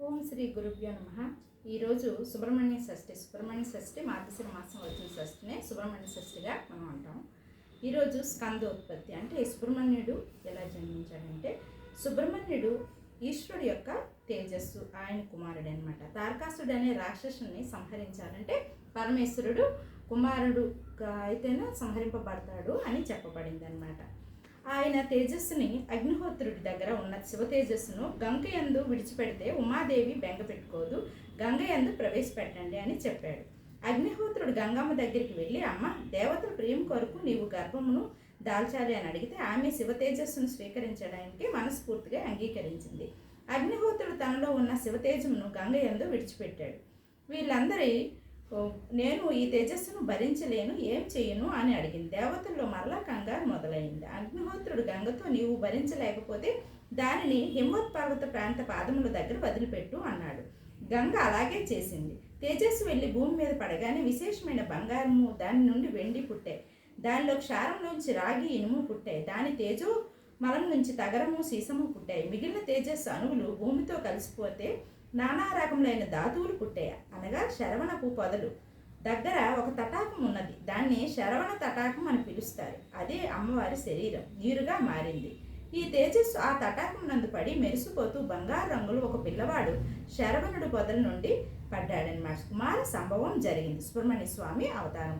ఓం శ్రీ గురుభ్యో నమః. ఈరోజు సుబ్రహ్మణ్య షష్ఠి మార్గశిర మాసం వచ్చిన షష్ఠినే సుబ్రహ్మణ్య షష్ఠిగా మనం అంటాం. ఈరోజు స్కందోత్పత్తి అంటే సుబ్రహ్మణ్యుడు ఎలా జన్మించాడంటే, సుబ్రహ్మణ్యుడు ఈశ్వరుడు యొక్క తేజస్సు, ఆయన కుమారుడు అనమాట. తారకాసుడు అనే రాక్షసుని సంహరించాలంటే పరమేశ్వరుడు కుమారుడుగా అయితేనే సంహరింపబడతాడు అని చెప్పబడింది అనమాట. ఆయన తేజస్సుని అగ్నిహోత్రుడి దగ్గర ఉన్న శివ తేజస్సును గంగయందు విడిచిపెడితే ఉమాదేవి బెంగ పెట్టుకోదు, గంగయందు ప్రవేశపెట్టండి అని చెప్పాడు. అగ్నిహోత్రుడు గంగమ్మ దగ్గరికి వెళ్ళి, అమ్మ, దేవతల ప్రియం కొరకు నీవు గర్భమును దాల్చాలి అని అడిగితే ఆమె శివ తేజస్సును స్వీకరించడానికి మనస్ఫూర్తిగా అంగీకరించింది. అగ్నిహోత్రుడు తనలో ఉన్న శివ తేజమును గంగయందు విడిచిపెట్టాడు. వీళ్ళందరి నేను ఈ తేజస్సును భరించలేను, ఏం చేయను అని అడిగింది. దేవతల్లో మరలా కంగారు మొదలైంది. అగ్నిహోత్రుడు గంగతో, నీవు భరించలేకపోతే దానిని హిమవత్పర్వత ప్రాంత పాదముల దగ్గర వదిలిపెట్టు అన్నాడు. గంగ అలాగే చేసింది. తేజస్సు వెళ్ళి భూమి మీద పడగానే విశేషమైన బంగారము, దాని నుండి వెండి పుట్టాయి. దానిలో క్షారంలోంచి రాగి, ఇనుము పుట్టాయి. దాని తేజో మలం నుంచి తగరము, సీసము పుట్టాయి. మిగిలిన తేజస్సు అణువులు భూమితో కలిసిపోతే నానా రకములైన ధాతువులు పుట్టాయి. అనగా శరవణపు పొదలు దగ్గర ఒక తటాకం ఉన్నది. దాన్ని శరవణ తటాకం అని పిలుస్తారు. అదే అమ్మవారి శరీరం నీరుగా మారింది. ఈ తేజస్సు ఆ తటాకం నందు పడి మెరిసిపోతూ బంగారు రంగులు ఒక పిల్లవాడు శరవణుడు పొదల నుండి పడ్డాడనమాట. కుమార సంభవం జరిగింది. సుబ్రహ్మణ్య స్వామి అవతారం.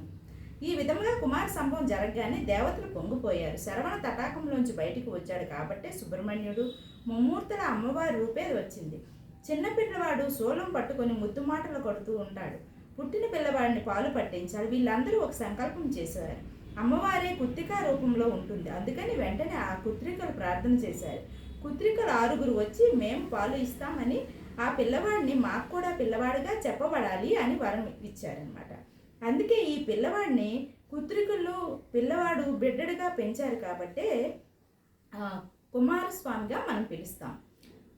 ఈ విధంగా కుమార సంభవం జరగగానే దేవతలు పొంగిపోయారు. శరవణ తటాకంలోంచి బయటికి వచ్చాడు కాబట్టే సుబ్రహ్మణ్యుడు ముమ్మూర్తుల అమ్మవారి రూపే వచ్చింది. చిన్న పిల్లవాడు శూలం పట్టుకొని ముద్దు మాటలు కొడుతూ ఉంటాడు. పుట్టిన పిల్లవాడిని పాలు పట్టించాలి. వీళ్ళందరూ ఒక సంకల్పం చేశారు. అమ్మవారే కుత్రికా రూపంలో ఉంటుంది, అందుకని వెంటనే ఆ కుత్రికలు ప్రార్థన చేశారు. కుత్రికలు 6 వచ్చి మేము పాలు ఇస్తామని ఆ పిల్లవాడిని మాకు కూడా పిల్లవాడిగా చెప్పబడాలి అని వరం ఇచ్చారనమాట. అందుకే ఈ పిల్లవాడిని కుత్రికలు పిల్లవాడు బిడ్డడిగా పెంచారు కాబట్టే కుమారస్వామిగా మనం పిలుస్తాం.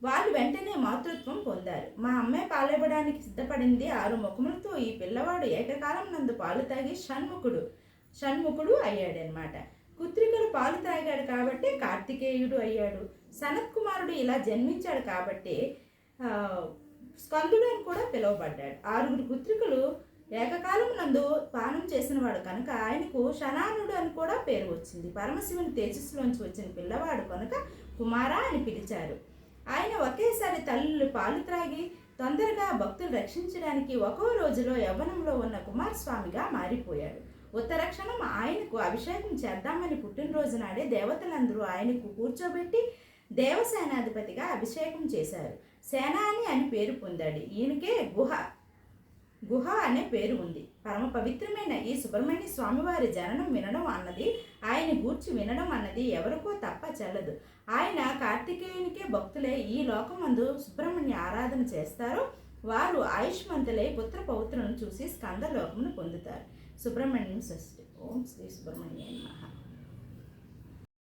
వాళ్ళు వెంటనే మాతృత్వం పొందారు. మా అమ్మాయి పాలివ్వడానికి సిద్ధపడింది. 6 ముఖములతో ఈ పిల్లవాడు ఏకకాలం నందు పాలు తాగి షణ్ముఖుడు అయ్యాడనమాట. కుత్రికలు పాలు తాగాడు కాబట్టి కార్తికేయుడు అయ్యాడు. సనత్ కుమారుడు ఇలా జన్మించాడు కాబట్టి స్కందుడు అని కూడా పిలువబడ్డాడు. 6 కుత్రికలు ఏకకాలం నందు పానం చేసిన వాడు కనుక ఆయనకు శనానుడు అని కూడా పేరు వచ్చింది. పరమశివుని తేజస్సులోంచి వచ్చిన పిల్లవాడు కనుక కుమార అని పిలిచారు. ఆయన ఒకేసారి తల్లులు పాలు త్రాగి తొందరగా భక్తులు రక్షించడానికి ఒక్కో రోజులో యవ్వనంలో ఉన్న కుమారస్వామిగా మారిపోయాడు. ఉత్తరక్షణం ఆయనకు అభిషేకం చేద్దామని పుట్టినరోజు నాడే దేవతలందరూ ఆయనకు కూర్చోబెట్టి దేవసేనాధిపతిగా అభిషేకం చేశారు. సేనాని అని పేరు పొందాడు. ఈయనకే గుహ అనే పేరు ఉంది. పరమ పవిత్రమైన ఈ సుబ్రహ్మణ్య స్వామివారి జననం వినడం అన్నది, ఆయన గూర్చి వినడం అన్నది ఎవరికో తప్ప చెల్లదు. ఆయన కార్తికేయునికే భక్తులే ఈ లోకమందు సుబ్రహ్మణ్య ఆరాధన చేస్తారో వారు ఆయుష్మంతులై పుత్ర పౌత్రులను చూసి స్కంద లోకమును పొందుతారు. సుబ్రహ్మణ్యం షష్ఠి. ఓం శ్రీ సుబ్రహ్మణ్య నమః.